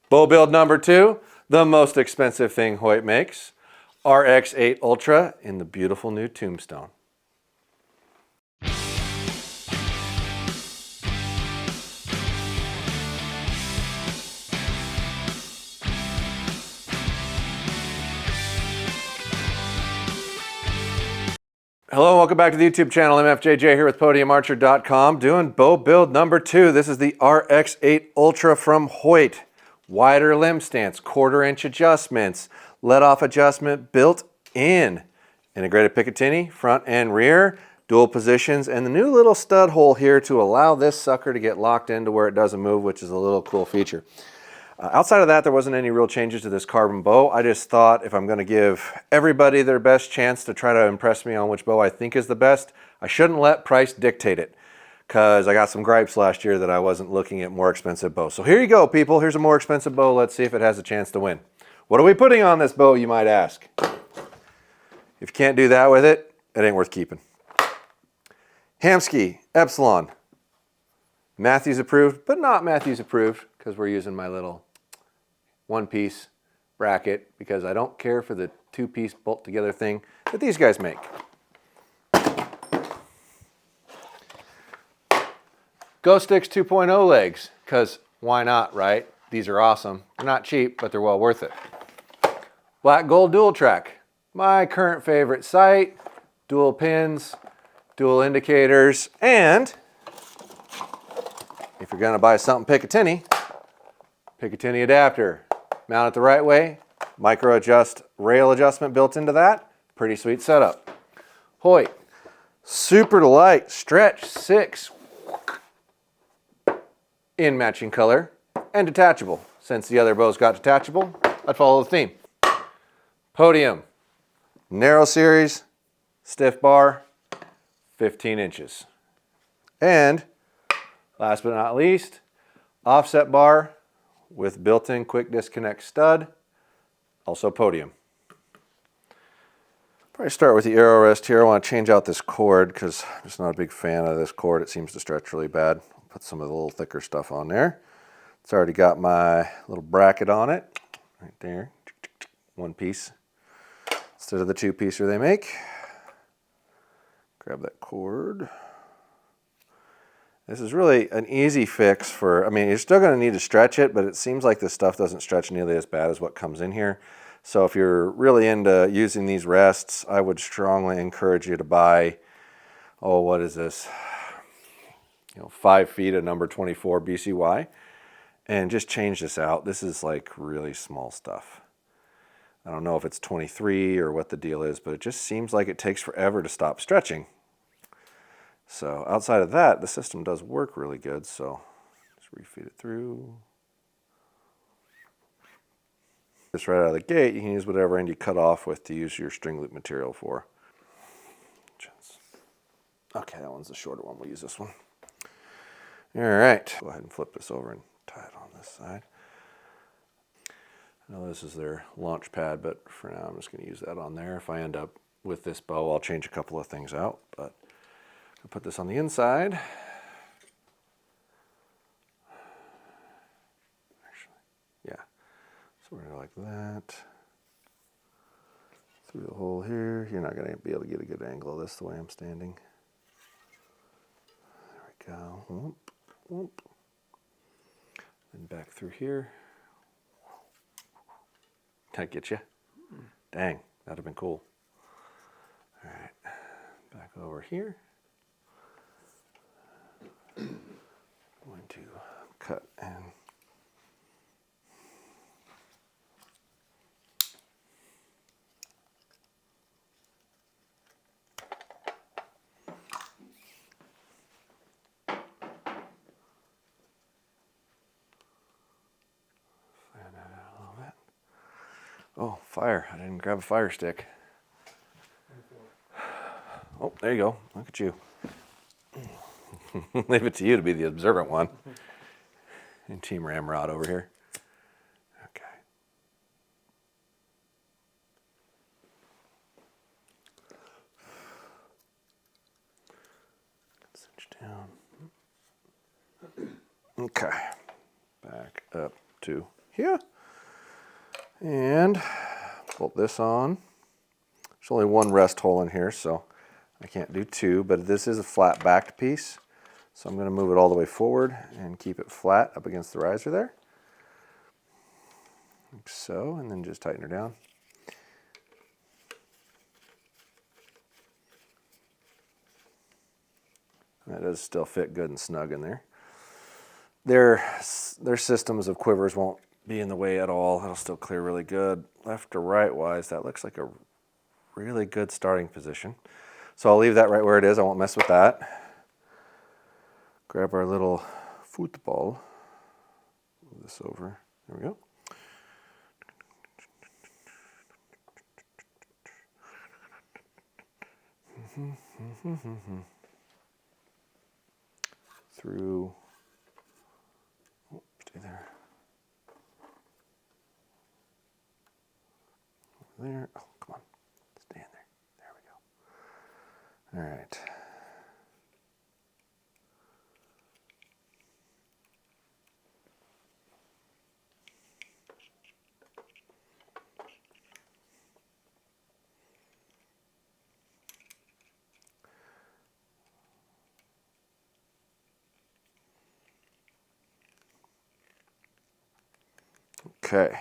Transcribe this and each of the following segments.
Bow build number 2, the most expensive thing Hoyt makes. RX8 Ultra in the beautiful new Tombstone. Hello and welcome back to the YouTube channel. MFJJ here with PodiumArcher.com doing bow build number 2. This is the RX8 Ultra from Hoyt. Wider limb stance, 1/4 inch adjustments, let off adjustment built in. Integrated Picatinny, front and rear, dual positions, and the new little stud hole here to allow this sucker to get locked into where it doesn't move, which is a little cool feature. Outside of that, there wasn't any real changes to this carbon bow. I just thought if I'm going to give everybody their best chance to try to impress me on which bow I think is the best, I shouldn't let price dictate it, because I got some gripes last year that I wasn't looking at more expensive bows. So here you go, people. Here's a more expensive bow. Let's see if it has a chance to win. What are we putting on this bow, you might ask? If you can't do that with it, it ain't worth keeping. Hamskea Epsilon. Matthews approved, but not Matthews approved, because we're using my little one-piece bracket, because I don't care for the 2-piece bolt together thing that these guys make. Go Sticks 2.0 legs, because why not, right? These are awesome. They're not cheap, but they're well worth it. Black Gold Dual Track, my current favorite sight. Dual pins, dual indicators, and if you're gonna buy something Picatinny adapter. Mount it the right way, micro adjust rail adjustment built into that. Pretty sweet setup. Hoyt, super light stretch 6 in matching color and detachable. Since the other bows got detachable, I'd follow the theme. Podium, narrow series, stiff bar, 15 inches. And last but not least, offset bar with built-in quick disconnect stud, also podium. Probably start with the arrow rest here. I want to change out this cord because I'm just not a big fan of this cord. It seems to stretch really bad. Put some of the little thicker stuff on there. It's already got my little bracket on it, right there. One piece instead of the 2-piecer they make. Grab that cord. This is really an easy fix for, I mean, you're still going to need to stretch it, but it seems like this stuff doesn't stretch nearly as bad as what comes in here. So if you're really into using these rests, I would strongly encourage you to buy, oh, what is this? 5 feet of number 24 BCY, and just change this out. This is like really small stuff. I don't know if it's 23 or what the deal is, but it just seems like it takes forever to stop stretching. So outside of that, the system does work really good. So just refeed it through. Just right out of the gate, you can use whatever end you cut off with to use your string loop material for. Okay, that one's the shorter one. We'll use this one. All right, go ahead and flip this over and tie it on this side. I know this is their launch pad, but for now I'm just going to use that on there. If I end up with this bow, I'll change a couple of things out, but I'll put this on the inside. Actually, yeah. So we're going to like that. Through the hole here. You're not going to be able to get a good angle of this the way I'm standing. There we go. Whoop, whoop. And back through here. Did I get you? Dang, that'd have been cool. All right, back over here. Going to cut and fan that out a little bit. Oh, fire. I didn't grab a fire stick. Oh, there you go. Look at you. Leave it to you to be the observant one. And Team Ramrod over here. Okay. Cinch down. Okay. Back up to here. And bolt this on. There's only one rest hole in here, so I can't do two, but this is a flat backed piece. So I'm going to move it all the way forward and keep it flat up against the riser there. Like so, and then just tighten her down. That does still fit good and snug in there. Their systems of quivers won't be in the way at all. It'll still clear really good. Left to right wise, that looks like a really good starting position. So I'll leave that right where it is. I won't mess with that. Grab our little football. Move this over. There we go. Through. Oh, stay there. Over there. Oh, come on. Stay in there. There we go. All right. Okay.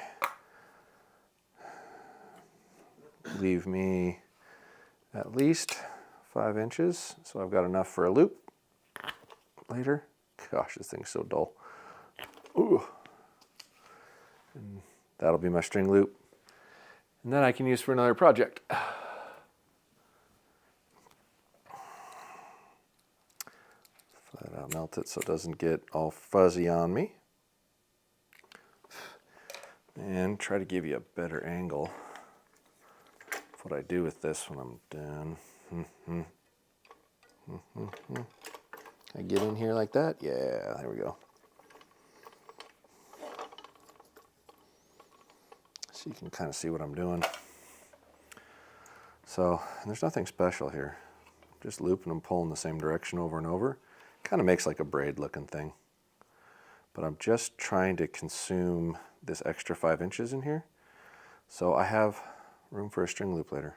Leave me at least 5 inches, so I've got enough for a loop later. Gosh, this thing's so dull. Ooh. And that'll be my string loop. And then I can use for another project. Flat out melt it so it doesn't get all fuzzy on me. And try to give you a better angle of what I do with this when I'm done. I get in here like that? Yeah, there we go. So you can kind of see what I'm doing. So there's nothing special here. Just looping and pulling the same direction over and over. Kind of makes like a braid looking thing. But I'm just trying to consume this extra 5 inches in here, so I have room for a string loop later.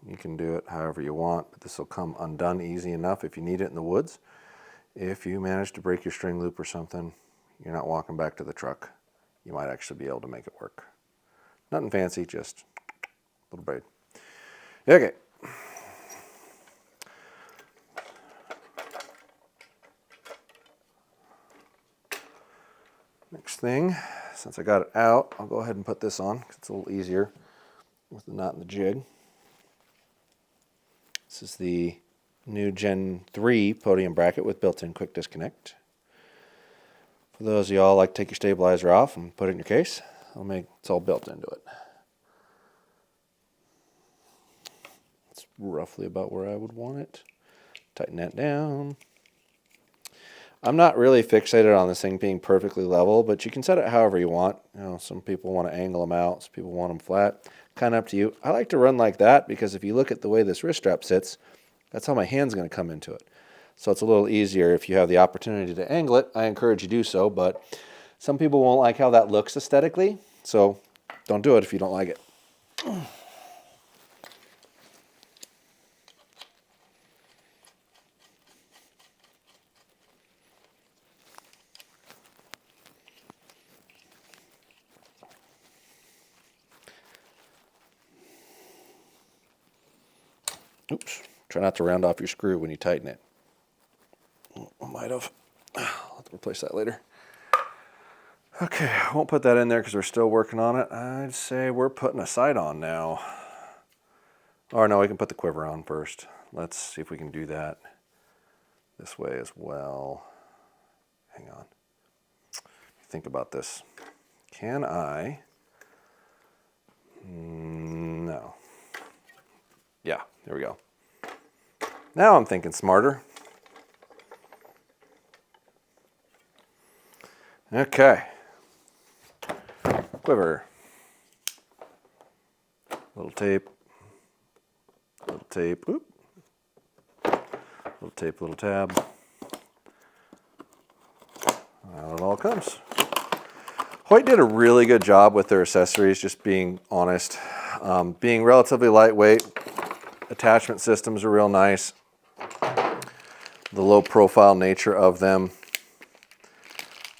You can do it however you want, but this will come undone easy enough if you need it in the woods. If you manage to break your string loop or something, you're not walking back to the truck. You might actually be able to make it work. Nothing fancy, just a little braid. Okay. Next thing, since I got it out, I'll go ahead and put this on because it's a little easier with the knot and the jig. This is the new Gen 3 podium bracket with built-in quick disconnect. For those of y'all like to take your stabilizer off and put it in your case, it's all built into it. It's roughly about where I would want it. Tighten that down. I'm not really fixated on this thing being perfectly level, but you can set it however you want. You know, some people want to angle them out, some people want them flat. Kind of up to you. I like to run like that because if you look at the way this wrist strap sits, that's how my hand's going to come into it. So it's a little easier if you have the opportunity to angle it. I encourage you to do so, but some people won't like how that looks aesthetically, so don't do it if you don't like it. Oops. Try not to round off your screw when you tighten it. I might have. I'll have to replace that later. Okay, I won't put that in there because we're still working on it. I'd say we're putting a sight on now. Or no, we can put the quiver on first. Let's see if we can do that this way as well. Hang on. Think about this. Can I? No. Yeah, there we go. Now I'm thinking smarter. Okay. Quiver. Little tape. Little tape. Oop. Little tape, little tab. out it all comes. Hoyt did a really good job with their accessories, just being honest. Being relatively lightweight, attachment systems are real nice. The low profile nature of them.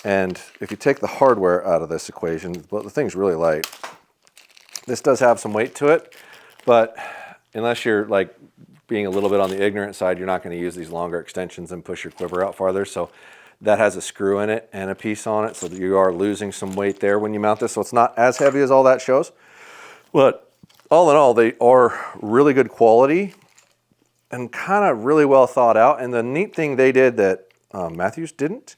And if you take the hardware out of this equation, well, the thing's really light. This does have some weight to it, but unless you're like being a little bit on the ignorant side, you're not going to use these longer extensions and push your quiver out farther. So that has a screw in it and a piece on it, so that you are losing some weight there when you mount this. So it's not as heavy as all that shows. But all in all, they are really good quality and kind of really well thought out. And the neat thing they did that Matthews didn't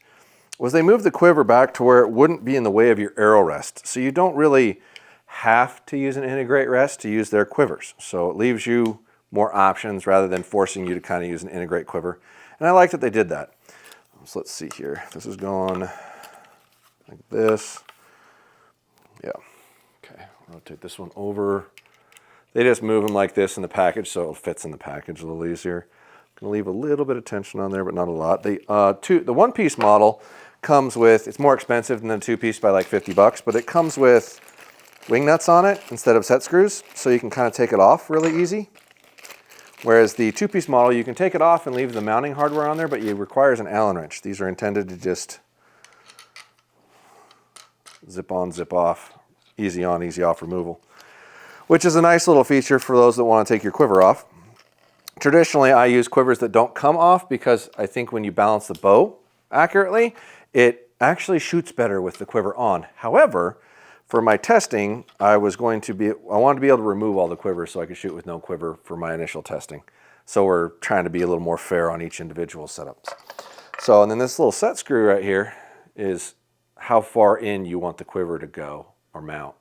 was they moved the quiver back to where it wouldn't be in the way of your arrow rest. So you don't really have to use an integrate rest to use their quivers. So it leaves you more options rather than forcing you to kind of use an integrate quiver. And I like that they did that. So let's see here. This is going like this. Yeah. Okay. Rotate this one over. They just move them like this in the package so it fits in the package a little easier. Gonna leave a little bit of tension on there, but not a lot. The one-piece model comes with, it's more expensive than the two-piece by like 50 bucks, but it comes with wing nuts on it instead of set screws, so you can kind of take it off really easy. Whereas the two-piece model, you can take it off and leave the mounting hardware on there, but it requires an Allen wrench. These are intended to just zip on, zip off, easy on, easy off removal, which is a nice little feature for those that want to take your quiver off. Traditionally, I use quivers that don't come off because I think when you balance the bow accurately, it actually shoots better with the quiver on. However, for my testing, I wanted to be able to remove all the quivers so I could shoot with no quiver for my initial testing. So we're trying to be a little more fair on each individual setups. So, and then this little set screw right here is how far in you want the quiver to go or mount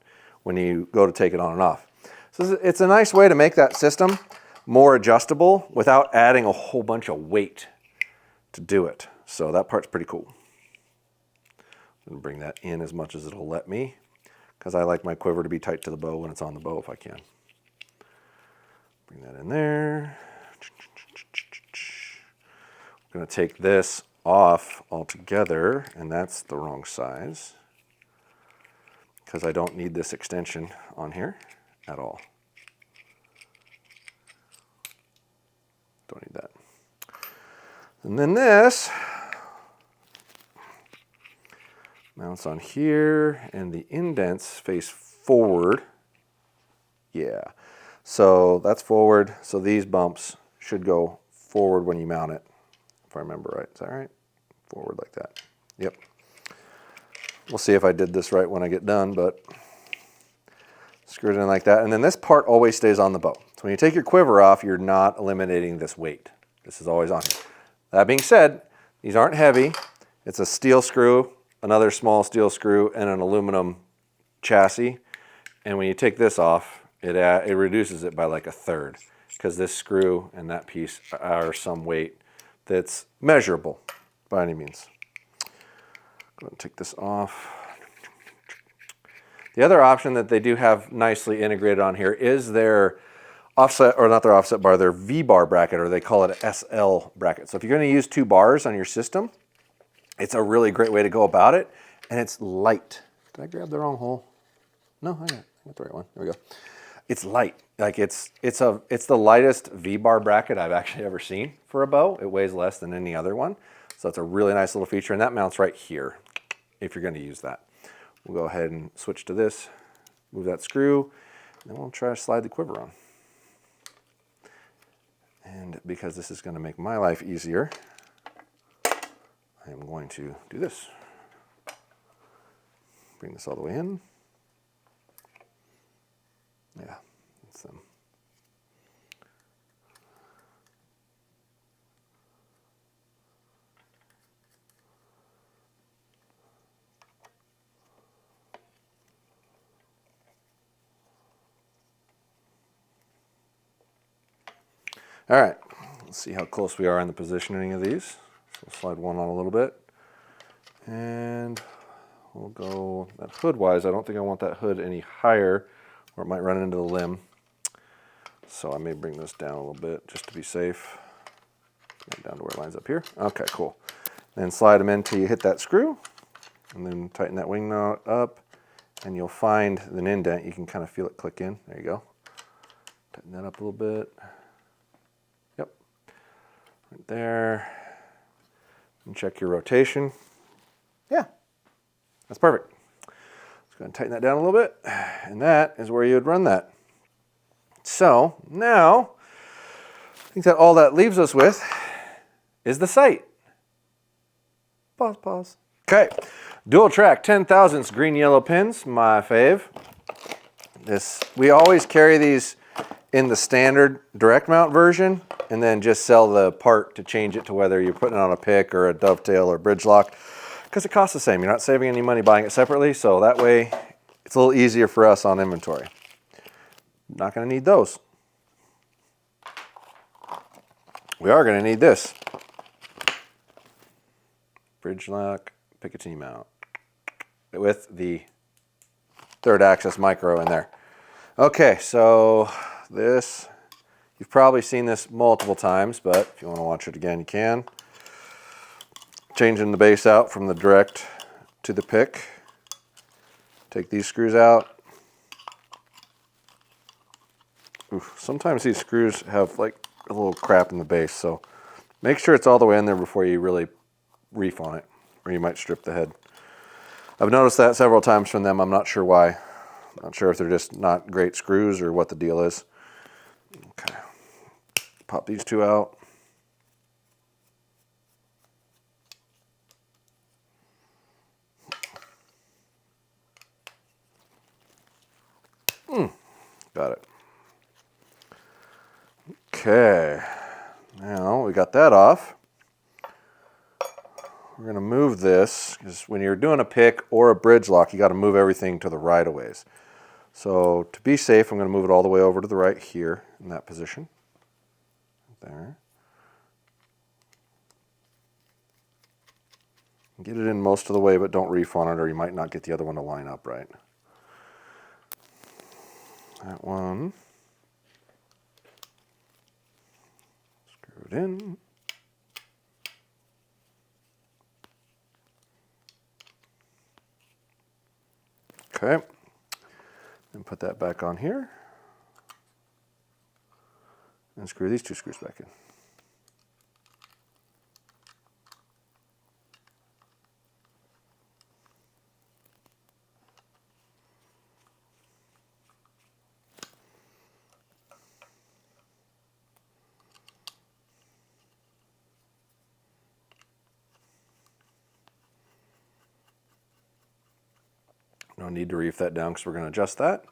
when you go to take it on and off. So it's a nice way to make that system more adjustable without adding a whole bunch of weight to do it. So that part's pretty cool. I'm going to bring that in as much as it'll let me, because I like my quiver to be tight to the bow when it's on the bow if I can. Bring that in there. I'm going to take this off altogether, and that's the wrong size, because I don't need this extension on here at all. Don't need that. And then this mounts on here, and the indents face forward. Yeah, so that's forward. So these bumps should go forward when you mount it, if I remember right. Is that right? Forward like that. Yep. We'll see if I did this right when I get done, but screw it in like that. And then this part always stays on the bow. So when you take your quiver off, you're not eliminating this weight. This is always on here. That being said, these aren't heavy. It's a steel screw, another small steel screw, and an aluminum chassis. And when you take this off, it reduces it by like a third, because this screw and that piece are some weight that's measurable by any means. Go ahead and take this off. The other option that they do have nicely integrated on here is their offset, or not their offset bar, their V-bar bracket, or they call it an SL bracket. So if you're going to use 2 bars on your system, it's a really great way to go about it, and it's light. Did I grab the wrong hole? No, I got the right one. There we go. It's light. Like it's the lightest V-bar bracket I've actually ever seen for a bow. It weighs less than any other one, so it's a really nice little feature, and that mounts right here if you're going to use that. We'll go ahead and switch to this, move that screw, and then we'll try to slide the quiver on. And because this is going to make my life easier, I am going to do this. Bring this all the way in. Yeah, that's them. All right, let's see how close we are in the positioning of these. So we'll slide one on a little bit. And we'll go, that hood-wise, I don't think I want that hood any higher, or it might run into the limb. So I may bring this down a little bit just to be safe. Down to where it lines up here. Okay, cool. Then slide them in until you hit that screw. and then tighten that wing nut up, and you'll find an indent. You can kind of feel it click in. There you go. Tighten that up a little bit. Yep. Right there. And check your rotation. Yeah, that's perfect. Let's go ahead and tighten that down a little bit. And that is where you would run that. So now, I think that all that leaves us with is the sight. Pause. Okay, dual track 10,000ths green yellow pins, my fave. We always carry these in the standard direct mount version, and then just sell the part to change it to whether you're putting it on a pick or a dovetail or bridge lock, because it costs the same. You're not saving any money buying it separately, so that way it's a little easier for us on inventory. Not going to need those. We are going to need this. Bridge lock, Picatinny mount with the 3rd axis micro in there. Okay, so this, you've probably seen this multiple times, but if you want to watch it again, you can. Changing the base out from the direct to the pick. Take these screws out. Oof, sometimes these screws have like a little crap in the base, so make sure it's all the way in there before you really reef on it, or you might strip the head. I've noticed that several times from them. I'm not sure why. Not sure if they're just not great screws or what the deal is. Okay, pop these two out. Got it. Okay, now we got that off. We're going to move this, because when you're doing a pick or a bridge lock, you got to move everything to the right of ways. So to be safe, I'm going to move it all the way over to the right here in that position. There. Get it in most of the way, but don't reef on it, or you might not get the other one to line up right. That one. Screw it in. Okay. Then put that back on here. And screw these two screws back in. No need to reef that down because we're going to adjust that.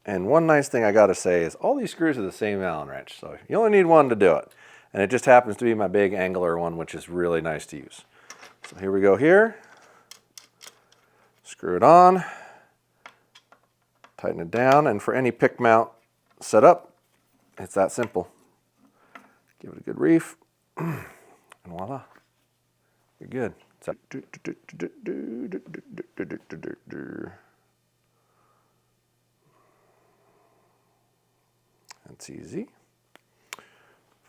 And one nice thing I got to say is all these screws are the same Allen wrench, so you only need one to do it. And it just happens to be my big angular one, which is really nice to use. So here we go here. Screw it on. Tighten it down, and for any pick mount setup, it's that simple. Give it a good reef, and voila, you're good. That's easy.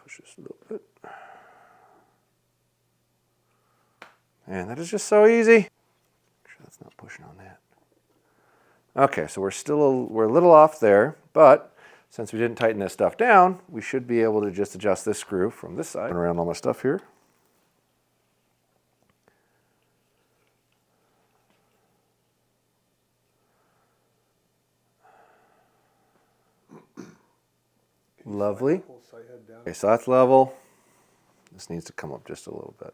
Push this a little bit. And that is just so easy. Make sure that's not pushing on that. Okay, so we're a little off there, but since we didn't tighten this stuff down, we should be able to just adjust this screw from this side. Turn around all my stuff here. Lovely. Okay, so that's level. This needs to come up just a little bit.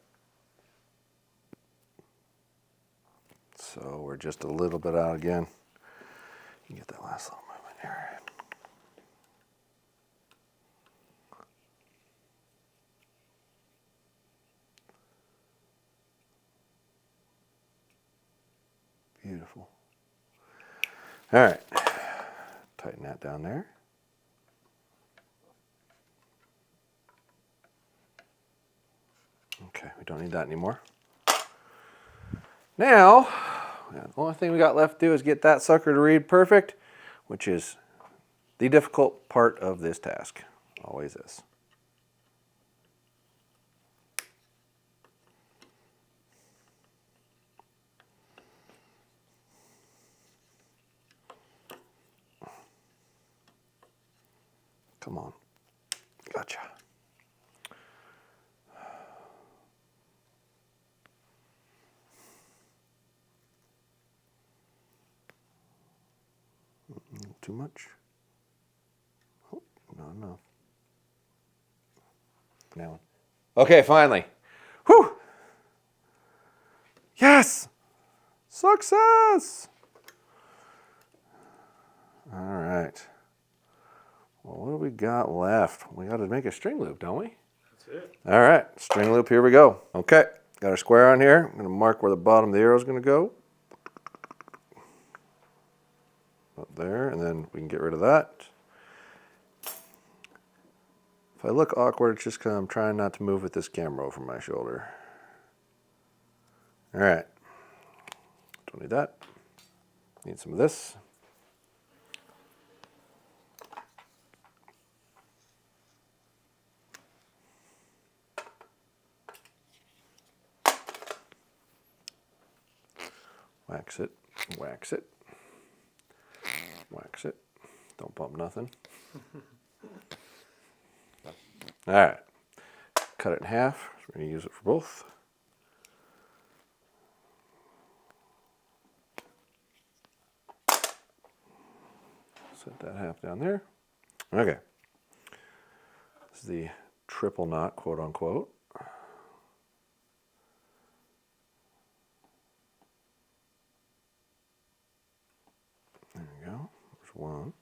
So we're just a little bit out again. You can get that last little movement here. Beautiful. All right, tighten that down there. Okay, we don't need that anymore. Now, the only thing we got left to do is get that sucker to read perfect, which is the difficult part of this task. Always is. Come on. Gotcha. Too much? Oh, not enough. Now. Okay, finally. Whew! Yes! Success! All right. Well, what do we got left? We got to make a string loop, don't we? That's it. All right, string loop, here we go. Okay, got our square on here. I'm going to mark where the bottom of the arrow is going to go. Up there, and then we can get rid of that. If I look awkward, it's just because I'm trying not to move with this camera over my shoulder. All right, don't need that. Need some of this. Wax it, wax it, wax it. Don't bump nothing. All right, cut it in half. We're going to use it for both. Set that half down there. Okay. This is the triple knot, quote unquote. There we go. There's one.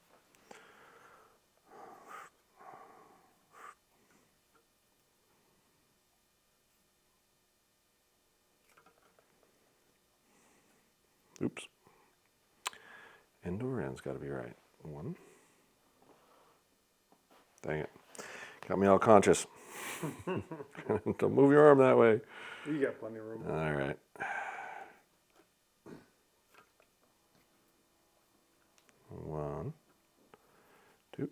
Oops. End over end's got to be right. One. Dang it. Got me all conscious. Don't move your arm that way. You got plenty of room. All right. One, two,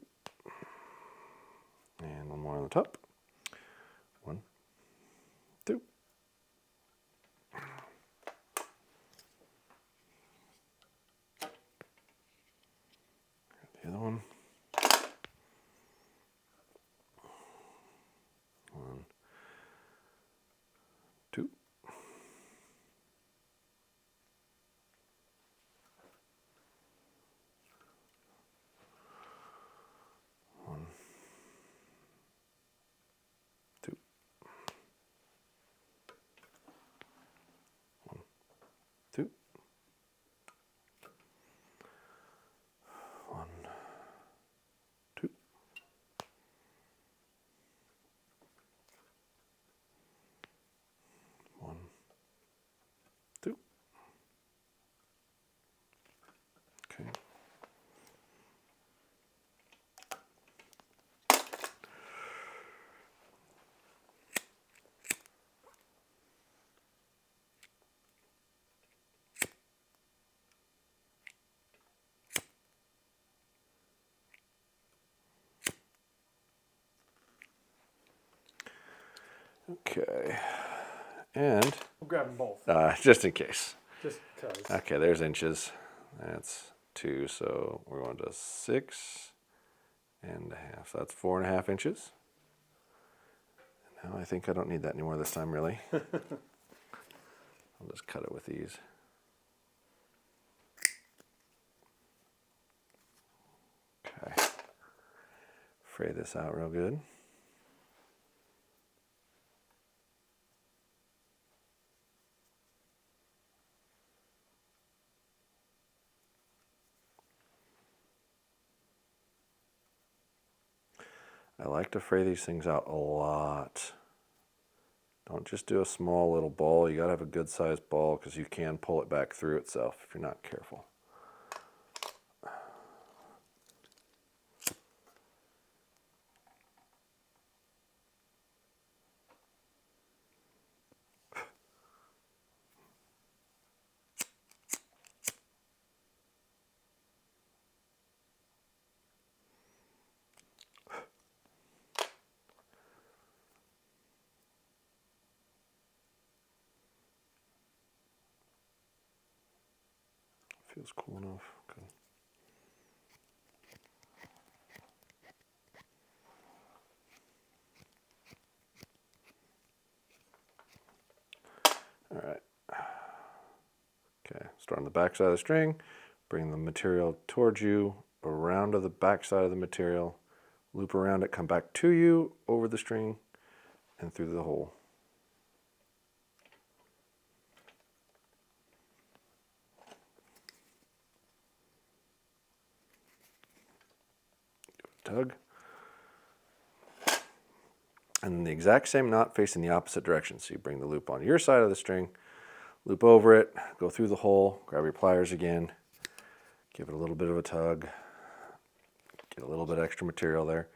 and one more on the top. One, two. The other one. One, two. One, two. One, two. One, two. One, two. Okay. Okay. And We'll grab them both. just in case. Just because. Okay, there's inches. That's 2, so we're going to 6 and a half. So that's 4.5 inches. Now I think I don't need that anymore this time, really. I'll just cut it with these. Okay. Fray this out real good. I like to fray these things out a lot. Don't just do a small little ball. You gotta have a good sized ball because you can pull it back through itself if you're not careful. Feels cool enough. Good. All right. Okay, start on the back side of the string, bring the material towards you, around to the back side of the material, loop around it, come back to you, over the string, and through the hole. Tug. And then the exact same knot facing the opposite direction. So you bring the loop on your side of the string, loop over it, go through the hole, grab your pliers again, give it a little bit of a tug, get a little bit extra material there,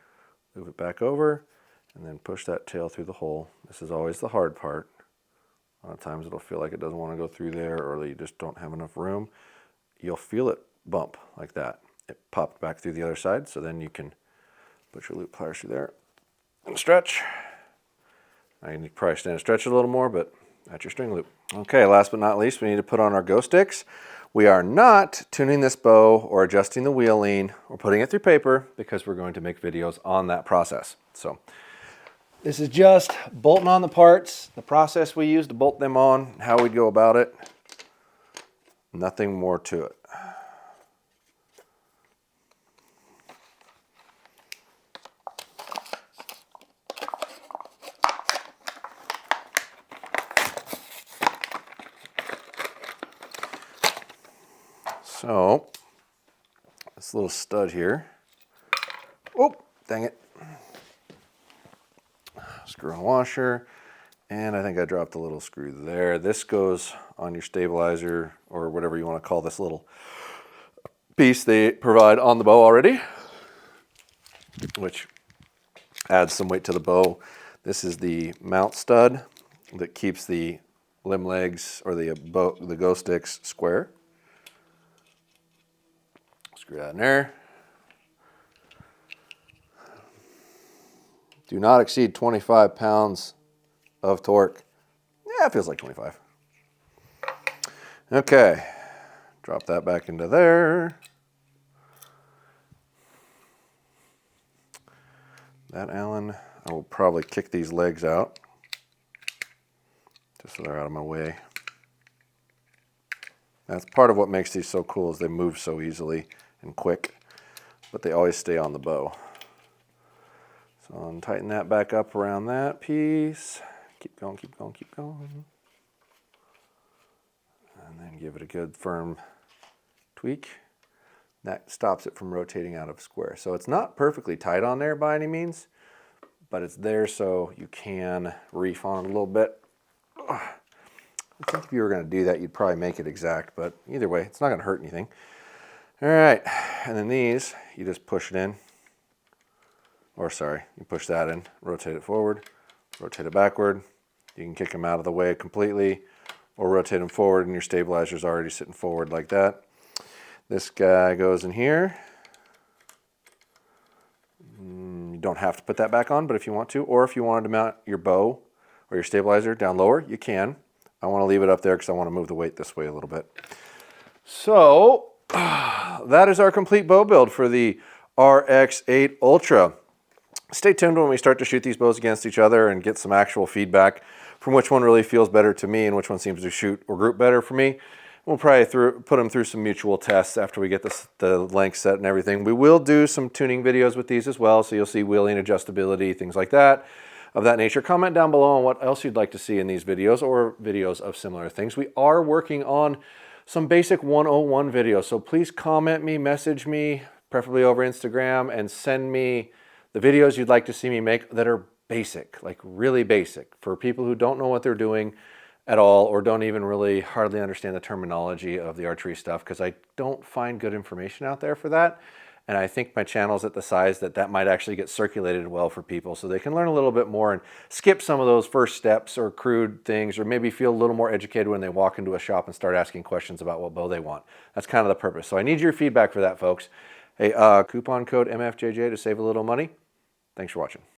move it back over, and then push that tail through the hole. This is always the hard part. A lot of times it'll feel like it doesn't want to go through there, or you just don't have enough room. You'll feel it bump like that. It popped back through the other side, so then you can put your loop pliers through there and stretch. Now you need to probably stand and stretch it a little more, but that's your string loop. Okay, last but not least, we need to put on our go sticks. We are not tuning this bow or adjusting the wheel lean or putting it through paper because we're going to make videos on that process. So this is just bolting on the parts, the process we use to bolt them on, how we go about it. Nothing more to it. So, this little stud here, oh, dang it, screw and washer, and I think I dropped a little screw there. This goes on your stabilizer, or whatever you want to call this little piece they provide on the bow already, which adds some weight to the bow. This is the mount stud that keeps the limb legs, or the go sticks, square. Screw that in there. Do not exceed 25 pounds of torque. Yeah, it feels like 25. Okay, drop that back into there. That Allen, I will probably kick these legs out, just so they're out of my way. That's part of what makes these so cool, is they move so easily and quick, but they always stay on the bow. So I'll tighten that back up around that piece. Keep going, keep going, keep going. And then give it a good firm tweak. That stops it from rotating out of square. So it's not perfectly tight on there by any means, but it's there so you can reef on it a little bit. I think if you were going to do that, you'd probably make it exact, but either way, it's not going to hurt anything. All right, and then these, you just push it in, or sorry, you push that in, rotate it forward, rotate it backward. You can kick them out of the way completely, or rotate them forward, and your stabilizer's already sitting forward like that. This guy goes in here. You don't have to put that back on, but if you want to, or if you wanted to mount your bow or your stabilizer down lower, you can. I want to leave it up there because I want to move the weight this way a little bit. So that is our complete bow build for the RX8 Ultra. Stay tuned when we start to shoot these bows against each other and get some actual feedback from which one really feels better to me and which one seems to shoot or group better for me. We'll probably put them through some mutual tests after we get the length set and everything. We will do some tuning videos with these as well, so you'll see wheeling, adjustability, things like that, of that nature. Comment down below on what else you'd like to see in these videos, or videos of similar things. We are working on some basic 101 videos, so please comment me, message me, preferably over Instagram, and send me the videos you'd like to see me make that are basic, like really basic, for people who don't know what they're doing at all, or don't even really hardly understand the terminology of the archery stuff, because I don't find good information out there for that. And I think my channel's at the size that that might actually get circulated well for people, so they can learn a little bit more and skip some of those first steps or crude things, or maybe feel a little more educated when they walk into a shop and start asking questions about what bow they want. That's kind of the purpose. So I need your feedback for that, folks. Hey, coupon code MFJJ to save a little money. Thanks for watching.